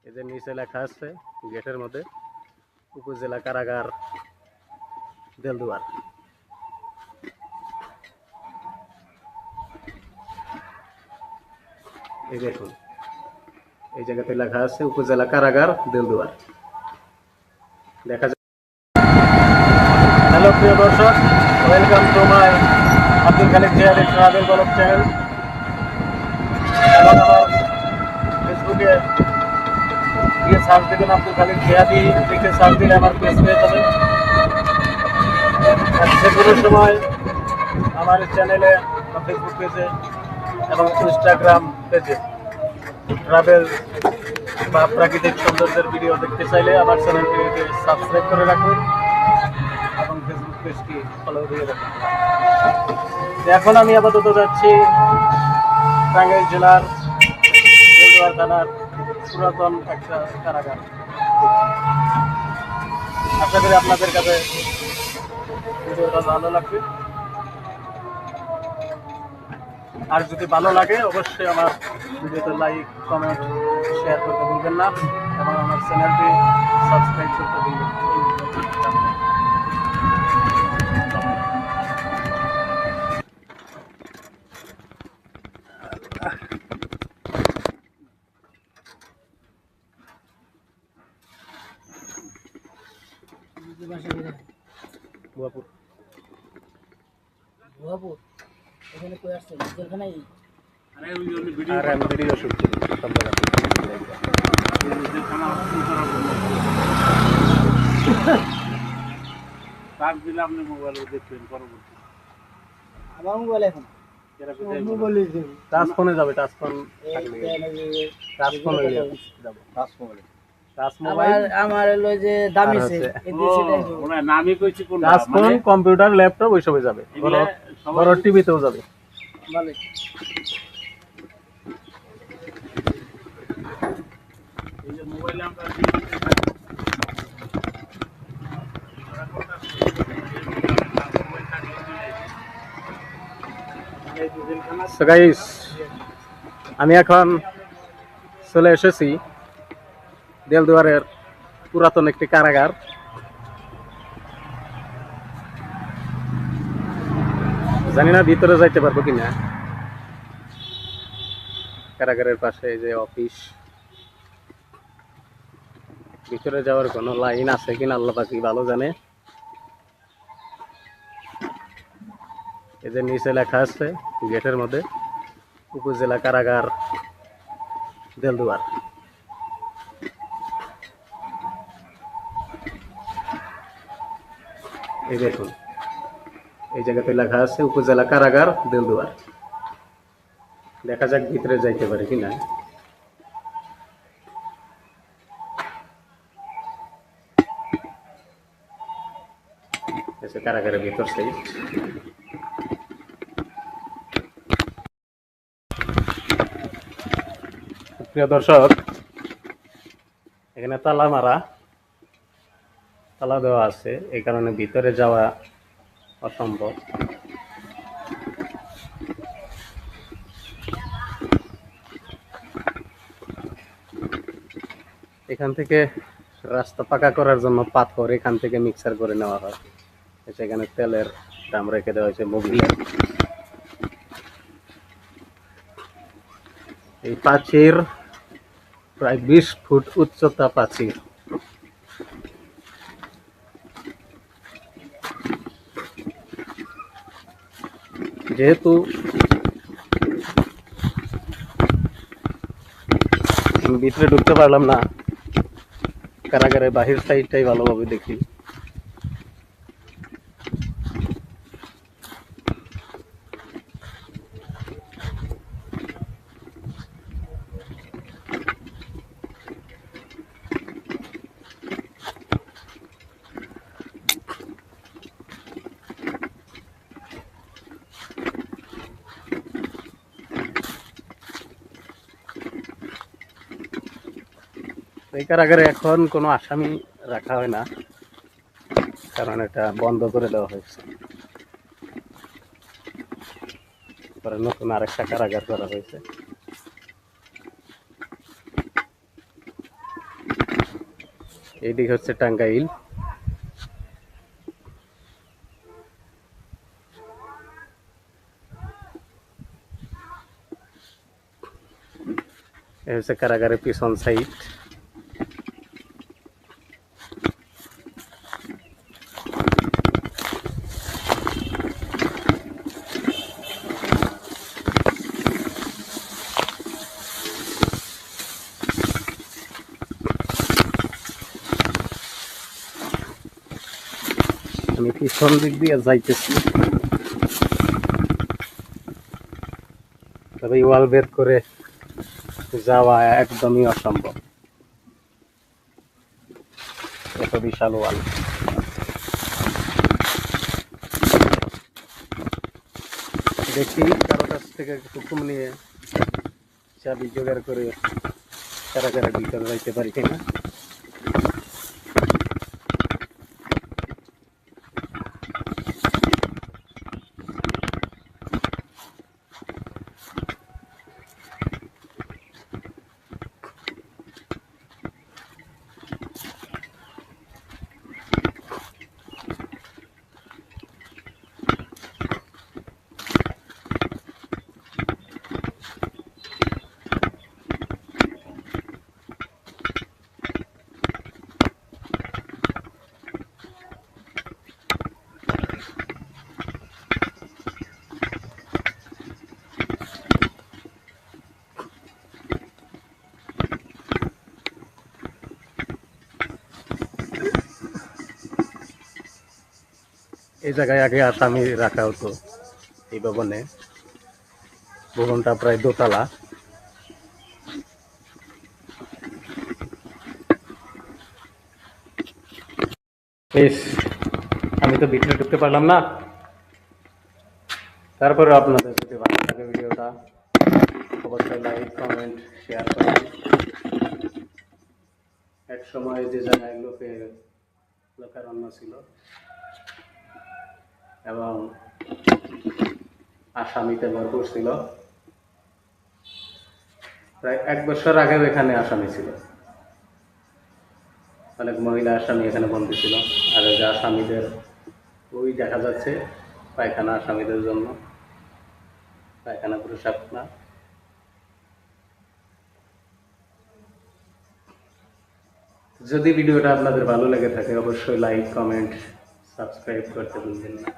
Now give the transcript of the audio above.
এই যে নিচে লেখা আছে গেটের মধ্যে উপজেলা কারাগার দেলদুয়ার। এই দেখুন এই জায়গাতে লেখা আছে উপজেলা কারাগার দেলদুয়ার। দেখা যায়। হ্যালো প্রিয় দর্শক, ওয়েলকাম টু মাই আব্দুল খালিক জিহাদি ট্রাভেল ব্লগ চ্যানেল। এবং আমার ফেসবুকে গিয়ে সার্চ দেবেন আব্দুল খালিক জিহাদি, লিখে সার্চ দিলে আমার পেজ পেয়ে যাবেন। যে কোনো সময় আমার চ্যানেলে বা ফেসবুক পেজে এবং ইনস্টাগ্রাম পেজে ট্রাভেল বা প্রাকৃতিক সৌন্দর্যের ভিডিও দেখতে চাইলে আমার চ্যানেলটিকে সাবস্ক্রাইব করে রাখুন এবং ফেসবুক পেজটি ফলো দিয়ে রাখুন। এখন আমি আপাতত যাচ্ছি টাঙ্গাইল জেলার দেলদুয়ার থানার পুরাতন একটা কারাগার। আশা করি আপনাদের কাছে ভিডিওটা ভালো লাগবে, আর যদি ভালো লাগে অবশ্যই আমার ভিডিওতে লাইক, কমেন্ট, শেয়ার করতে ভুলবেন না এবং আমার চ্যানেলটি সাবস্ক্রাইব করতে ভুলবেন না। ভুয়াপুর ভুয়াপুর এখানে কই আসছে জেলখানায়? আর আমি ভিডিও শুট করি সব জায়গাতে। টাচ দিলে আপনি মোবাইলে দেখবেন পরবর্তী। আমার মোবাইল এখন টাচ ফোনে যাবে, টাচ ফোন থাকলে টাচ ফোন হইলে যাবো। টাচ মোবাইল আমার হলো যে দামি আর সেট হচ্ছে ওনার নামই কইছি কোনটা, টাচ ফোন, কম্পিউটার, ল্যাপটপ ওইসবে যাবে, এগুলা বড় টিভিতেও যাবে। ভালো। এই যে মোবাইলে আমরা সো গাইস, আমি এখন চলে এসেছি দেলদুয়ারের পুরাতন একটি কারাগার। জানি না ভিতরে যাইতে পারবো কিনা। কারাগারের পাশে এই যে অফিস, ভিতরে যাওয়ার কোনো লাইন আছে কিনা আল্লাহ পাকি ভালো জানে। এই যে নিচে লেখা আছে গেটের মধ্যে উপজেলা কারাগার দেলদুয়ার। এই দেখুন এই জায়গাতে লেখা আছে উপজেলা কারাগার দেলদুয়ার। দেখা যাক ভিতরে যাইতে পারে কিনা। কারাগারের ভিতর থেকে প্রিয় দর্শক, এখানে তালা মারা, তালা দেওয়া আছে, এই কারণে ভিতরে যাওয়া অসম্ভব। এখান থেকে রাস্তা পাকা করার জন্য পাথর এখান থেকে মিক্সার করে নেওয়া হয়। সেখানে তেলের ড্রাম রেখে দেওয়া হয়েছে মোবিলের। এই প্রাচীর প্রায় 20 ফুট উচ্চতা প্রাচীর। যেহেতু ভিতরে ঢুকতে পারলাম না, কারাগারের বাহির সাইডটাই ভালোভাবে দেখি। এই কারাগারে এখন কোনো আসামি রাখা হয় না, কারণ এটা বন্ধ করে দেওয়া হয়েছে। পরে নতুন আরেকটা কারাগার করা হয়েছে। এইদিকে হচ্ছে টাঙ্গাইল। এই হচ্ছে কারাগারের পিছন সাইড। আমি পিছন দিক দিয়ে যাইতেছি, তবে ওয়াল বের করে যাওয়া একদমই অসম্ভব, এত বিশাল ওয়াল। দেখি কারো কাছ থেকে হুকুম নিয়ে চাবি জোগাড় করে কারাগারের ভিতরে যাইতে পারি কিনা। এই জায়গায় আগে আসামি রাখা হতো। এই ভবনে, ভবনটা প্রায় দোতলা। বেশ, আমি তো ভিতরে ঢুকতে পারলাম না। তারপরে আপনাদের যদি ভালো লাগে ভিডিওটা অবশ্যই লাইক, কমেন্ট, শেয়ার করুন। এক সময় যে জায়গায় লোকারণ্য ছিল এবং আসামিতে ভরপুর ছিল, প্রায় 1 বছর আগেও এখানে আসামি ছিল। অনেক মহিলা আসামি এখানে বন্দী ছিল। আর যে আসামিদের ওই দেখা যাচ্ছে পায়খানা, আসামিদের জন্য পায়খানা প্রসাবখানা। যদি ভিডিওটা আপনাদের ভালো লেগে থাকে অবশ্যই লাইক, কমেন্ট, সাবস্ক্রাইব করতে ভুলবেন না।